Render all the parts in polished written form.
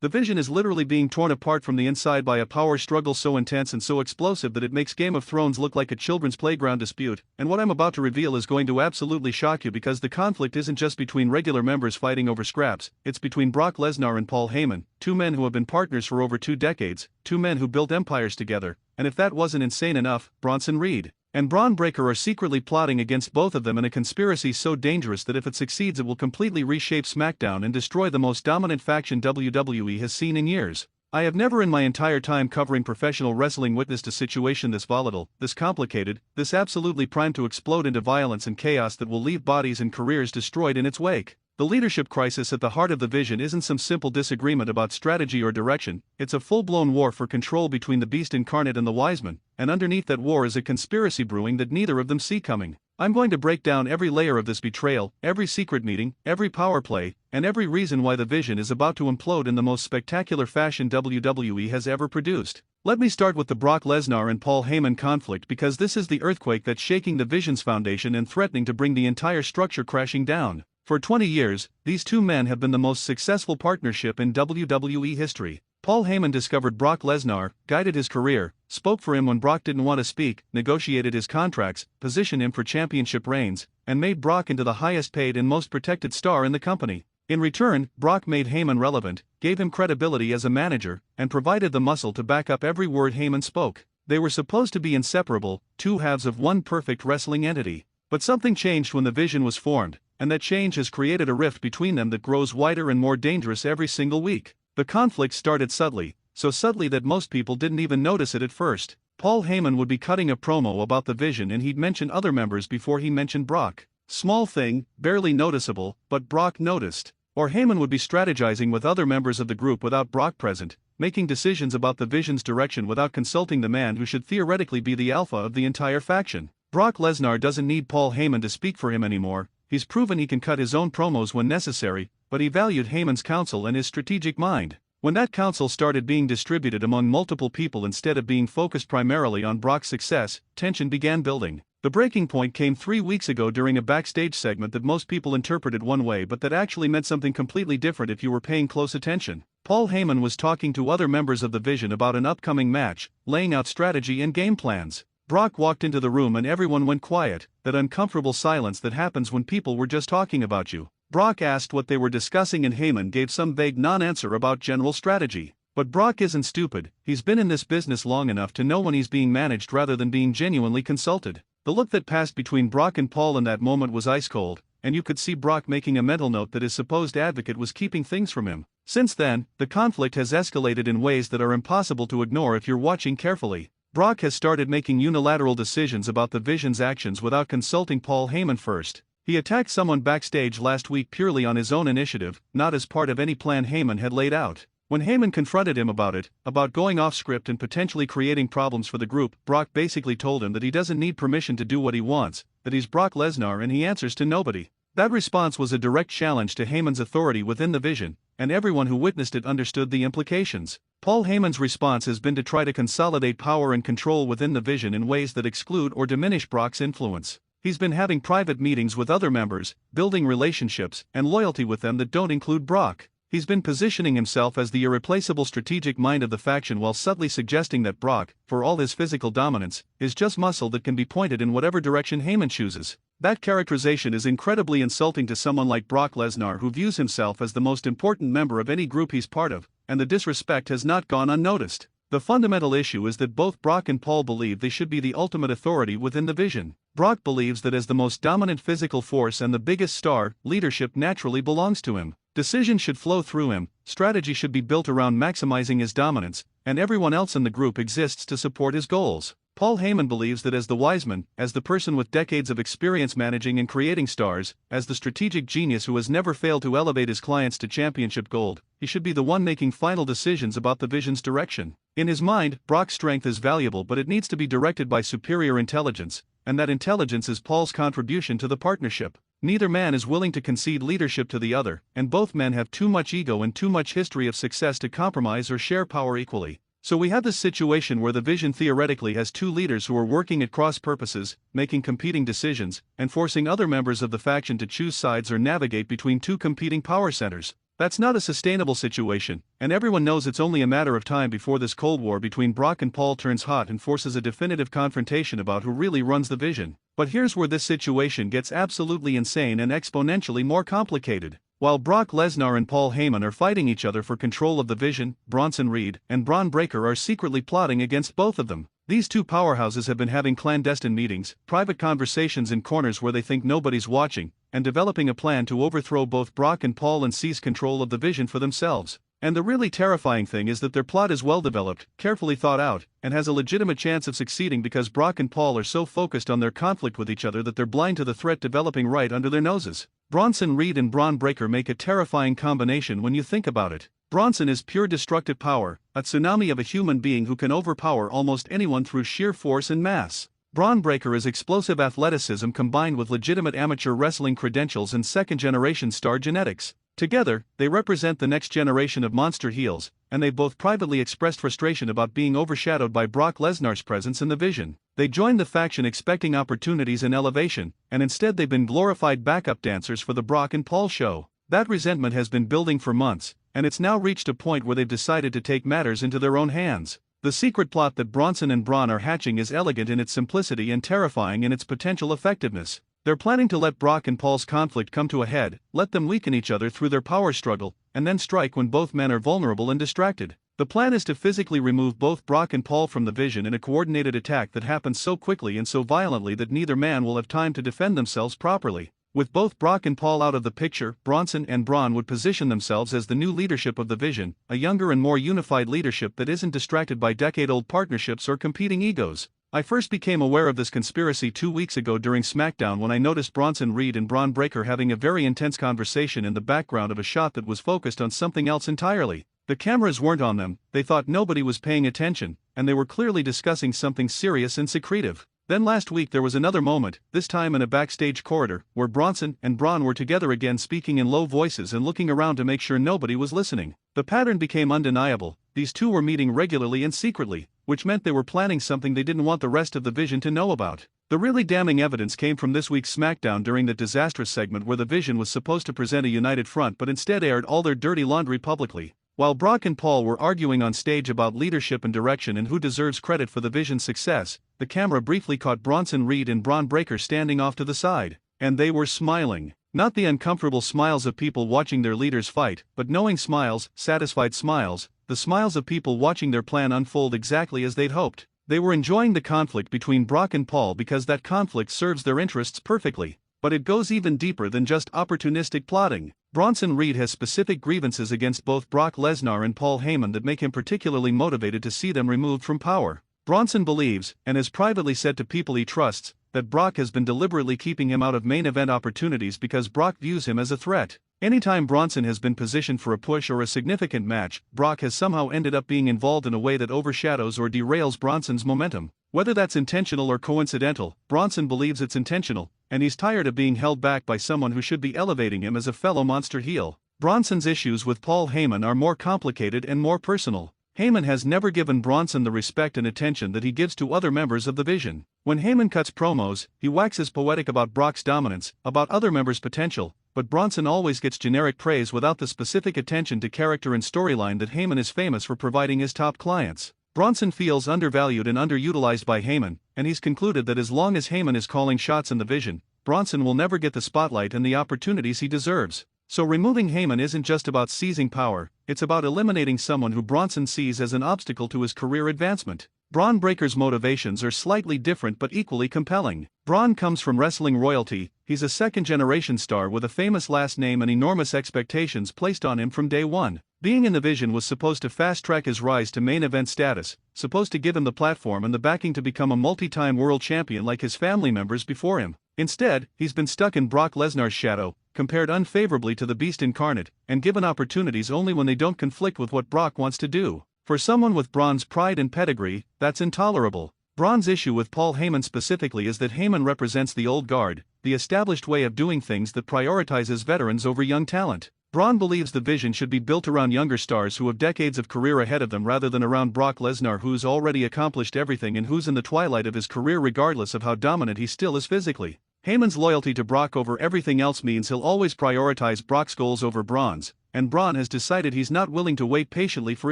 The Vision is literally being torn apart from the inside by a power struggle so intense and so explosive that it makes Game of Thrones look like a children's playground dispute, and what I'm about to reveal is going to absolutely shock you because the conflict isn't just between regular members fighting over scraps, it's between Brock Lesnar and Paul Heyman, two men who have been partners for over 2 decades, two men who built empires together, and if that wasn't insane enough, Bronson Reed and Braun Breaker are secretly plotting against both of them in a conspiracy so dangerous that if it succeeds it will completely reshape SmackDown and destroy the most dominant faction WWE has seen in years. I have never in my entire time covering professional wrestling witnessed a situation this volatile, this complicated, this absolutely primed to explode into violence and chaos that will leave bodies and careers destroyed in its wake. The leadership crisis at the heart of the Vision isn't some simple disagreement about strategy or direction, it's a full-blown war for control between the Beast Incarnate and the Wiseman, and underneath that war is a conspiracy brewing that neither of them see coming. I'm going to break down every layer of this betrayal, every secret meeting, every power play, and every reason why the Vision is about to implode in the most spectacular fashion WWE has ever produced. Let me start with the Brock Lesnar and Paul Heyman conflict because this is the earthquake that's shaking the Vision's foundation and threatening to bring the entire structure crashing down. For 20 years, these two men have been the most successful partnership in WWE history. Paul Heyman discovered Brock Lesnar, guided his career, spoke for him when Brock didn't want to speak, negotiated his contracts, positioned him for championship reigns, and made Brock into the highest paid and most protected star in the company. In return, Brock made Heyman relevant, gave him credibility as a manager, and provided the muscle to back up every word Heyman spoke. They were supposed to be inseparable, two halves of one perfect wrestling entity. But something changed when the Vision was formed, and that change has created a rift between them that grows wider and more dangerous every single week. The conflict started subtly, so subtly that most people didn't even notice it at first. Paul Heyman would be cutting a promo about the Vision and he'd mention other members before he mentioned Brock. Small thing, barely noticeable, but Brock noticed. Or Heyman would be strategizing with other members of the group without Brock present, making decisions about the Vision's direction without consulting the man who should theoretically be the alpha of the entire faction. Brock Lesnar doesn't need Paul Heyman to speak for him anymore. He's proven he can cut his own promos when necessary, but he valued Heyman's counsel and his strategic mind. When that counsel started being distributed among multiple people instead of being focused primarily on Brock's success, tension began building. The breaking point came 3 weeks ago during a backstage segment that most people interpreted one way but that actually meant something completely different if you were paying close attention. Paul Heyman was talking to other members of the Vision about an upcoming match, laying out strategy and game plans. Brock walked into the room and everyone went quiet, that uncomfortable silence that happens when people were just talking about you. Brock asked what they were discussing and Heyman gave some vague non-answer about general strategy. But Brock isn't stupid, he's been in this business long enough to know when he's being managed rather than being genuinely consulted. The look that passed between Brock and Paul in that moment was ice cold, and you could see Brock making a mental note that his supposed advocate was keeping things from him. Since then, the conflict has escalated in ways that are impossible to ignore if you're watching carefully. Brock has started making unilateral decisions about the Vision's actions without consulting Paul Heyman first. He attacked someone backstage last week purely on his own initiative, not as part of any plan Heyman had laid out. When Heyman confronted him about it, about going off script and potentially creating problems for the group, Brock basically told him that he doesn't need permission to do what he wants, that he's Brock Lesnar and he answers to nobody. That response was a direct challenge to Heyman's authority within the Vision, and everyone who witnessed it understood the implications. Paul Heyman's response has been to try to consolidate power and control within the Vision in ways that exclude or diminish Brock's influence. He's been having private meetings with other members, building relationships and loyalty with them that don't include Brock. He's been positioning himself as the irreplaceable strategic mind of the faction while subtly suggesting that Brock, for all his physical dominance, is just muscle that can be pointed in whatever direction Heyman chooses. That characterization is incredibly insulting to someone like Brock Lesnar who views himself as the most important member of any group he's part of, and the disrespect has not gone unnoticed. The fundamental issue is that both Brock and Paul believe they should be the ultimate authority within the Vision. Brock believes that as the most dominant physical force and the biggest star, leadership naturally belongs to him. Decisions should flow through him, strategy should be built around maximizing his dominance, and everyone else in the group exists to support his goals. Paul Heyman believes that as the Wiseman, as the person with decades of experience managing and creating stars, as the strategic genius who has never failed to elevate his clients to championship gold, he should be the one making final decisions about the Vision's direction. In his mind, Brock's strength is valuable but it needs to be directed by superior intelligence, and that intelligence is Paul's contribution to the partnership. Neither man is willing to concede leadership to the other, and both men have too much ego and too much history of success to compromise or share power equally. So we have this situation where the Vision theoretically has two leaders who are working at cross purposes, making competing decisions, and forcing other members of the faction to choose sides or navigate between two competing power centers. That's not a sustainable situation, and everyone knows it's only a matter of time before this Cold War between Brock and Paul turns hot and forces a definitive confrontation about who really runs the Vision. But here's where this situation gets absolutely insane and exponentially more complicated. While Brock Lesnar and Paul Heyman are fighting each other for control of the Vision, Bronson Reed and Braun Breaker are secretly plotting against both of them. These two powerhouses have been having clandestine meetings, private conversations in corners where they think nobody's watching, and developing a plan to overthrow both Brock and Paul and seize control of the Vision for themselves. And the really terrifying thing is that their plot is well developed, carefully thought out, and has a legitimate chance of succeeding because Brock and Paul are so focused on their conflict with each other that they're blind to the threat developing right under their noses. Bronson Reed and Braun Breaker make a terrifying combination when you think about it. Bronson is pure destructive power, a tsunami of a human being who can overpower almost anyone through sheer force and mass. Braun Breaker is explosive athleticism combined with legitimate amateur wrestling credentials and second-generation star genetics. Together, they represent the next generation of monster heels, and they both privately expressed frustration about being overshadowed by Brock Lesnar's presence in the Vision. They joined the faction expecting opportunities and elevation, and instead they've been glorified backup dancers for the Brock and Paul show. That resentment has been building for months, and it's now reached a point where they've decided to take matters into their own hands. The secret plot that Bronson and Braun are hatching is elegant in its simplicity and terrifying in its potential effectiveness. They're planning to let Brock and Paul's conflict come to a head, let them weaken each other through their power struggle, and then strike when both men are vulnerable and distracted. The plan is to physically remove both Brock and Paul from the Vision in a coordinated attack that happens so quickly and so violently that neither man will have time to defend themselves properly. With both Brock and Paul out of the picture, Bronson and Braun would position themselves as the new leadership of the Vision, a younger and more unified leadership that isn't distracted by decade-old partnerships or competing egos. I first became aware of this conspiracy 2 weeks ago during SmackDown when I noticed Bronson Reed and Braun Breaker having a very intense conversation in the background of a shot that was focused on something else entirely. The cameras weren't on them, they thought nobody was paying attention, and they were clearly discussing something serious and secretive. Then last week there was another moment, this time in a backstage corridor, where Bronson and Braun were together again speaking in low voices and looking around to make sure nobody was listening. The pattern became undeniable, these two were meeting regularly and secretly, which meant they were planning something they didn't want the rest of the Vision to know about. The really damning evidence came from this week's SmackDown during the disastrous segment where the Vision was supposed to present a united front but instead aired all their dirty laundry publicly. While Brock and Paul were arguing on stage about leadership and direction and who deserves credit for the Vision's success, the camera briefly caught Bronson Reed and Braun Breaker standing off to the side. And they were smiling. Not the uncomfortable smiles of people watching their leaders fight, but knowing smiles, satisfied smiles, the smiles of people watching their plan unfold exactly as they'd hoped. They were enjoying the conflict between Brock and Paul because that conflict serves their interests perfectly. But it goes even deeper than just opportunistic plotting. Bronson Reed has specific grievances against both Brock Lesnar and Paul Heyman that make him particularly motivated to see them removed from power. Bronson believes, and has privately said to people he trusts, that Brock has been deliberately keeping him out of main event opportunities because Brock views him as a threat. Anytime Bronson has been positioned for a push or a significant match, Brock has somehow ended up being involved in a way that overshadows or derails Bronson's momentum. Whether that's intentional or coincidental, Bronson believes it's intentional, and he's tired of being held back by someone who should be elevating him as a fellow monster heel. Bronson's issues with Paul Heyman are more complicated and more personal. Heyman has never given Bronson the respect and attention that he gives to other members of the Vision. When Heyman cuts promos, he waxes poetic about Brock's dominance, about other members' potential, but Bronson always gets generic praise without the specific attention to character and storyline that Heyman is famous for providing his top clients. Bronson feels undervalued and underutilized by Heyman, and he's concluded that as long as Heyman is calling shots in the Vision, Bronson will never get the spotlight and the opportunities he deserves. So removing Heyman isn't just about seizing power, it's about eliminating someone who Bronson sees as an obstacle to his career advancement. Braun Breaker's motivations are slightly different but equally compelling. Braun comes from wrestling royalty, he's a second-generation star with a famous last name and enormous expectations placed on him from day one. Being in the Vision was supposed to fast-track his rise to main event status, supposed to give him the platform and the backing to become a multi-time world champion like his family members before him. Instead, he's been stuck in Brock Lesnar's shadow, compared unfavorably to the Beast incarnate, and given opportunities only when they don't conflict with what Brock wants to do. For someone with Braun's pride and pedigree, that's intolerable. Braun's issue with Paul Heyman specifically is that Heyman represents the old guard, the established way of doing things that prioritizes veterans over young talent. Braun believes the Vision should be built around younger stars who have decades of career ahead of them rather than around Brock Lesnar, who's already accomplished everything and who's in the twilight of his career regardless of how dominant he still is physically. Heyman's loyalty to Brock over everything else means he'll always prioritize Brock's goals over Braun's, and Braun has decided he's not willing to wait patiently for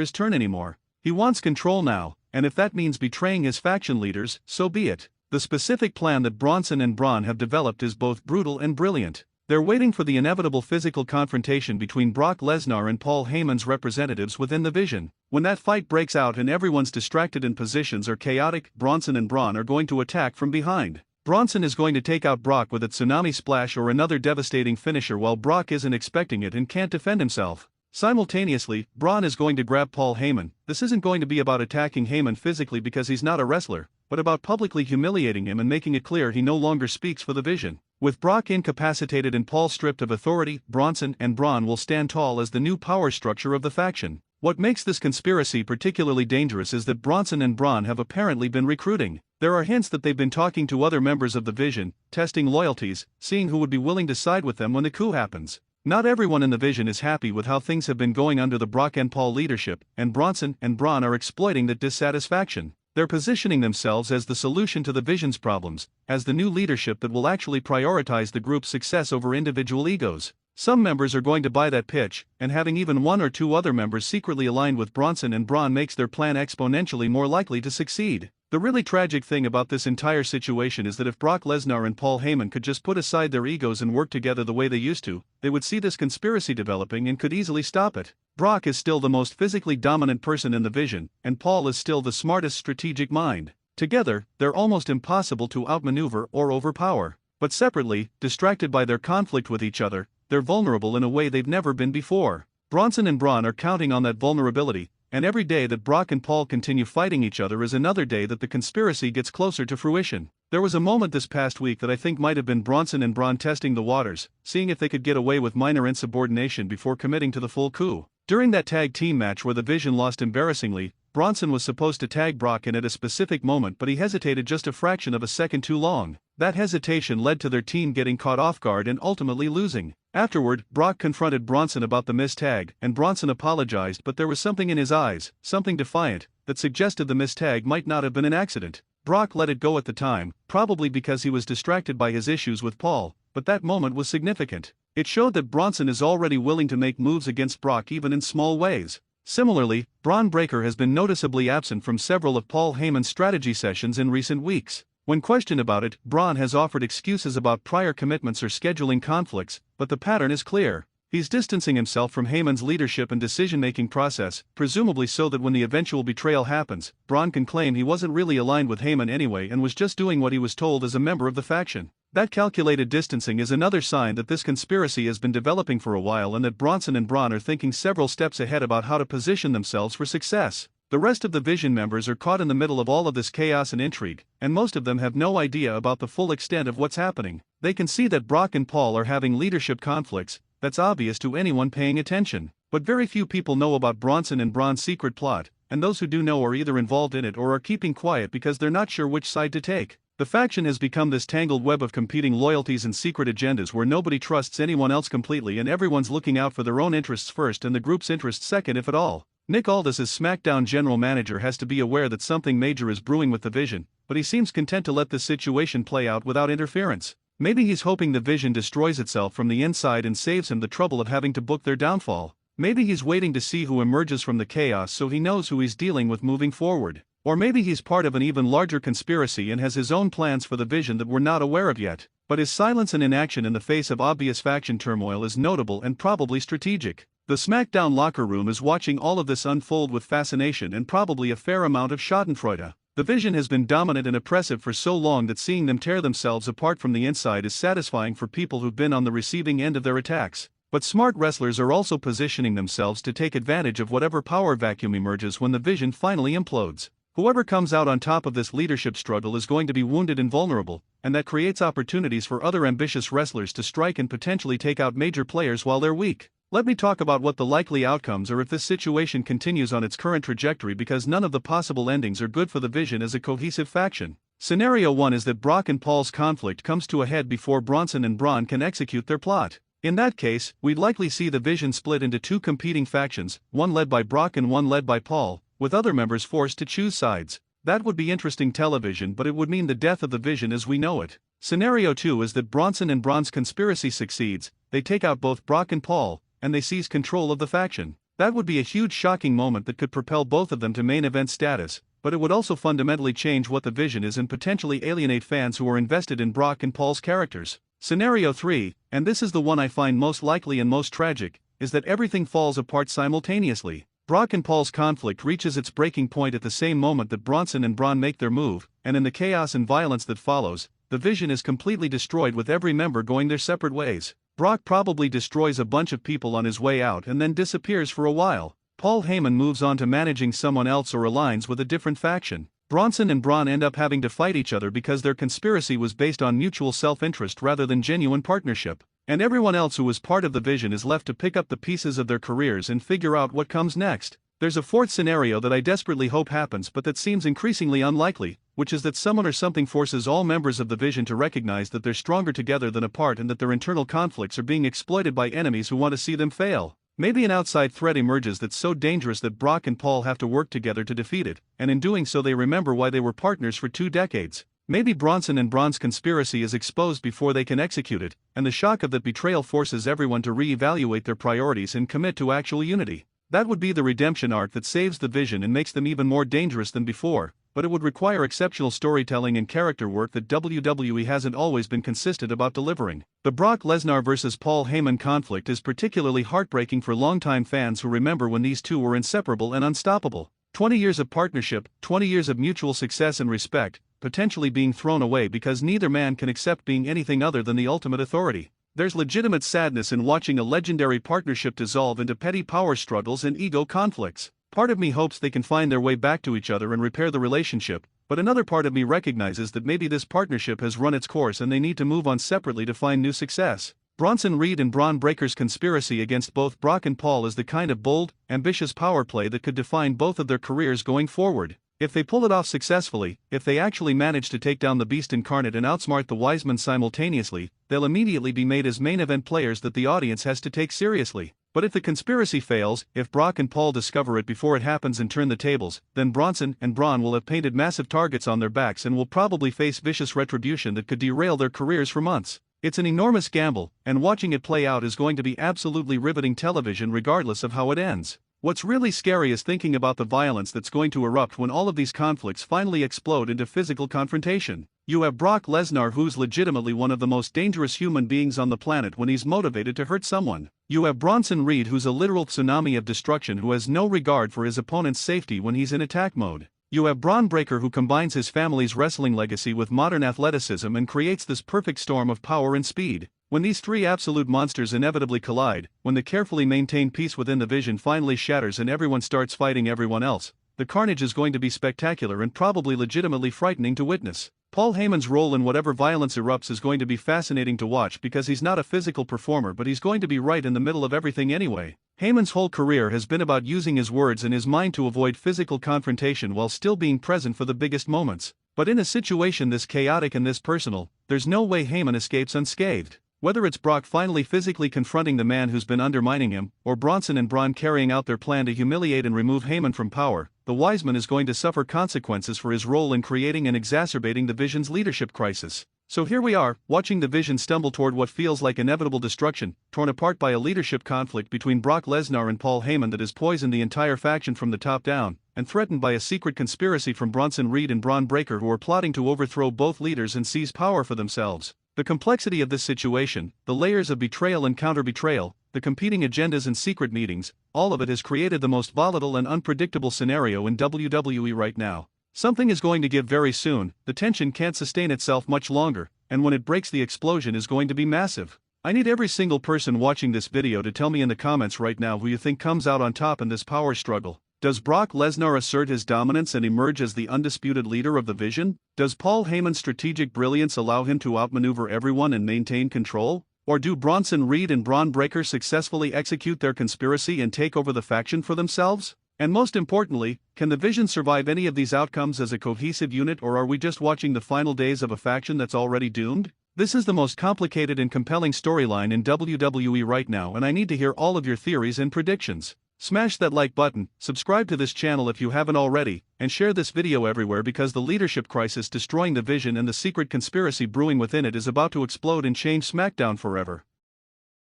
his turn anymore. He wants control now, and if that means betraying his faction leaders, so be it. The specific plan that Bronson and Braun have developed is both brutal and brilliant. They're waiting for the inevitable physical confrontation between Brock Lesnar and Paul Heyman's representatives within the Vision. When that fight breaks out and everyone's distracted and positions are chaotic, Bronson and Braun are going to attack from behind. Bronson is going to take out Brock with a tsunami splash or another devastating finisher while Brock isn't expecting it and can't defend himself. Simultaneously, Braun is going to grab Paul Heyman. This isn't going to be about attacking Heyman physically because he's not a wrestler, but about publicly humiliating him and making it clear he no longer speaks for the Vision. With Brock incapacitated and Paul stripped of authority, Bronson and Braun will stand tall as the new power structure of the faction. What makes this conspiracy particularly dangerous is that Bronson and Braun have apparently been recruiting. There are hints that they've been talking to other members of the Vision, testing loyalties, seeing who would be willing to side with them when the coup happens. Not everyone in the Vision is happy with how things have been going under the Brock and Paul leadership, and Bronson and Braun are exploiting that dissatisfaction. They're positioning themselves as the solution to the Vision's problems, as the new leadership that will actually prioritize the group's success over individual egos. Some members are going to buy that pitch, and having even one or two other members secretly aligned with Bronson and Braun makes their plan exponentially more likely to succeed. The really tragic thing about this entire situation is that if Brock Lesnar and Paul Heyman could just put aside their egos and work together the way they used to, they would see this conspiracy developing and could easily stop it. Brock is still the most physically dominant person in the Vision, and Paul is still the smartest strategic mind. Together, they're almost impossible to outmaneuver or overpower. But separately, distracted by their conflict with each other, they're vulnerable in a way they've never been before. Bronson and Braun are counting on that vulnerability, and every day that Brock and Paul continue fighting each other is another day that the conspiracy gets closer to fruition. There was a moment this past week that I think might have been Bronson and Braun testing the waters, seeing if they could get away with minor insubordination before committing to the full coup. During that tag team match where the Vision lost embarrassingly, Bronson was supposed to tag Brock in at a specific moment, but he hesitated just a fraction of a second too long. That hesitation led to their team getting caught off guard and ultimately losing. Afterward, Brock confronted Bronson about the missed tag, and Bronson apologized, but there was something in his eyes, something defiant, that suggested the missed tag might not have been an accident. Brock let it go at the time, probably because he was distracted by his issues with Paul, but that moment was significant. It showed that Bronson is already willing to make moves against Brock even in small ways. Similarly, Braun Breaker has been noticeably absent from several of Paul Heyman's strategy sessions in recent weeks. When questioned about it, Braun has offered excuses about prior commitments or scheduling conflicts, but the pattern is clear. He's distancing himself from Heyman's leadership and decision-making process, presumably so that when the eventual betrayal happens, Braun can claim he wasn't really aligned with Heyman anyway and was just doing what he was told as a member of the faction. That calculated distancing is another sign that this conspiracy has been developing for a while and that Bronson and Braun are thinking several steps ahead about how to position themselves for success. The rest of the Vision members are caught in the middle of all of this chaos and intrigue, and most of them have no idea about the full extent of what's happening. They can see that Brock and Paul are having leadership conflicts, that's obvious to anyone paying attention. But very few people know about Bronson and Braun's secret plot, and those who do know are either involved in it or are keeping quiet because they're not sure which side to take. The faction has become this tangled web of competing loyalties and secret agendas where nobody trusts anyone else completely and everyone's looking out for their own interests first and the group's interests second if at all. Nick Aldis as SmackDown general manager has to be aware that something major is brewing with the Vision, but he seems content to let this situation play out without interference. Maybe he's hoping the Vision destroys itself from the inside and saves him the trouble of having to book their downfall. Maybe he's waiting to see who emerges from the chaos so he knows who he's dealing with moving forward. Or maybe he's part of an even larger conspiracy and has his own plans for the Vision that we're not aware of yet. But his silence and inaction in the face of obvious faction turmoil is notable and probably strategic. The SmackDown locker room is watching all of this unfold with fascination and probably a fair amount of schadenfreude. The Vision has been dominant and oppressive for so long that seeing them tear themselves apart from the inside is satisfying for people who've been on the receiving end of their attacks. But smart wrestlers are also positioning themselves to take advantage of whatever power vacuum emerges when the Vision finally implodes. Whoever comes out on top of this leadership struggle is going to be wounded and vulnerable, and that creates opportunities for other ambitious wrestlers to strike and potentially take out major players while they're weak. Let me talk about what the likely outcomes are if this situation continues on its current trajectory because none of the possible endings are good for the Vision as a cohesive faction. Scenario 1 is that Brock and Paul's conflict comes to a head before Bronson and Braun can execute their plot. In that case, we'd likely see the Vision split into two competing factions, one led by Brock and one led by Paul, with other members forced to choose sides. That would be interesting television, but it would mean the death of the Vision as we know it. Scenario 2 is that Bronson and Braun's conspiracy succeeds, they take out both Brock and Paul, and they seize control of the faction. That would be a huge shocking moment that could propel both of them to main event status, but it would also fundamentally change what the Vision is and potentially alienate fans who are invested in Brock and Paul's characters. Scenario 3, and this is the one I find most likely and most tragic, is that everything falls apart simultaneously. Brock and Paul's conflict reaches its breaking point at the same moment that Bronson and Braun make their move, and in the chaos and violence that follows, the Vision is completely destroyed with every member going their separate ways. Brock probably destroys a bunch of people on his way out and then disappears for a while. Paul Heyman moves on to managing someone else or aligns with a different faction. Bronson and Braun end up having to fight each other because their conspiracy was based on mutual self-interest rather than genuine partnership. And everyone else who was part of the Vision is left to pick up the pieces of their careers and figure out what comes next. There's a fourth scenario that I desperately hope happens but that seems increasingly unlikely, which is that someone or something forces all members of the Vision to recognize that they're stronger together than apart and that their internal conflicts are being exploited by enemies who want to see them fail. Maybe an outside threat emerges that's so dangerous that Brock and Paul have to work together to defeat it, and in doing so they remember why they were partners for 2 decades. Maybe Bronson and Braun's conspiracy is exposed before they can execute it, and the shock of that betrayal forces everyone to re-evaluate their priorities and commit to actual unity. That would be the redemption arc that saves the Vision and makes them even more dangerous than before, but it would require exceptional storytelling and character work that WWE hasn't always been consistent about delivering. The Brock Lesnar vs. Paul Heyman conflict is particularly heartbreaking for longtime fans who remember when these two were inseparable and unstoppable. 20 years of partnership, 20 years of mutual success and respect, potentially being thrown away because neither man can accept being anything other than the ultimate authority. There's legitimate sadness in watching a legendary partnership dissolve into petty power struggles and ego conflicts. Part of me hopes they can find their way back to each other and repair the relationship, but another part of me recognizes that maybe this partnership has run its course and they need to move on separately to find new success. Bronson Reed and Braun Breaker's conspiracy against both Brock and Paul is the kind of bold, ambitious power play that could define both of their careers going forward. If they pull it off successfully, if they actually manage to take down the Beast Incarnate and outsmart the Wiseman simultaneously, they'll immediately be made as main event players that the audience has to take seriously. But if the conspiracy fails, if Brock and Paul discover it before it happens and turn the tables, then Bronson and Braun will have painted massive targets on their backs and will probably face vicious retribution that could derail their careers for months. It's an enormous gamble, and watching it play out is going to be absolutely riveting television regardless of how it ends. What's really scary is thinking about the violence that's going to erupt when all of these conflicts finally explode into physical confrontation. You have Brock Lesnar, who's legitimately one of the most dangerous human beings on the planet when he's motivated to hurt someone. You have Bronson Reed, who's a literal tsunami of destruction who has no regard for his opponent's safety when he's in attack mode. You have Braun Breaker, who combines his family's wrestling legacy with modern athleticism and creates this perfect storm of power and speed. When these three absolute monsters inevitably collide, when the carefully maintained peace within the Vision finally shatters and everyone starts fighting everyone else, the carnage is going to be spectacular and probably legitimately frightening to witness. Paul Heyman's role in whatever violence erupts is going to be fascinating to watch because he's not a physical performer, but he's going to be right in the middle of everything anyway. Heyman's whole career has been about using his words and his mind to avoid physical confrontation while still being present for the biggest moments. But in a situation this chaotic and this personal, there's no way Heyman escapes unscathed. Whether it's Brock finally physically confronting the man who's been undermining him, or Bronson and Braun carrying out their plan to humiliate and remove Heyman from power, the Wiseman is going to suffer consequences for his role in creating and exacerbating the Vision's leadership crisis. So here we are, watching the Vision stumble toward what feels like inevitable destruction, torn apart by a leadership conflict between Brock Lesnar and Paul Heyman that has poisoned the entire faction from the top down, and threatened by a secret conspiracy from Bronson Reed and Braun Breaker, who are plotting to overthrow both leaders and seize power for themselves. The complexity of this situation, the layers of betrayal and counter-betrayal, the competing agendas and secret meetings, all of it has created the most volatile and unpredictable scenario in WWE right now. Something is going to give very soon, the tension can't sustain itself much longer, and when it breaks the explosion is going to be massive. I need every single person watching this video to tell me in the comments right now who you think comes out on top in this power struggle. Does Brock Lesnar assert his dominance and emerge as the undisputed leader of the Vision? Does Paul Heyman's strategic brilliance allow him to outmaneuver everyone and maintain control? Or do Bronson Reed and Braun Breaker successfully execute their conspiracy and take over the faction for themselves? And most importantly, can the Vision survive any of these outcomes as a cohesive unit, or are we just watching the final days of a faction that's already doomed? This is the most complicated and compelling storyline in WWE right now, and I need to hear all of your theories and predictions. Smash that like button, subscribe to this channel if you haven't already, and share this video everywhere because the leadership crisis destroying the Vision and the secret conspiracy brewing within it is about to explode and change SmackDown forever.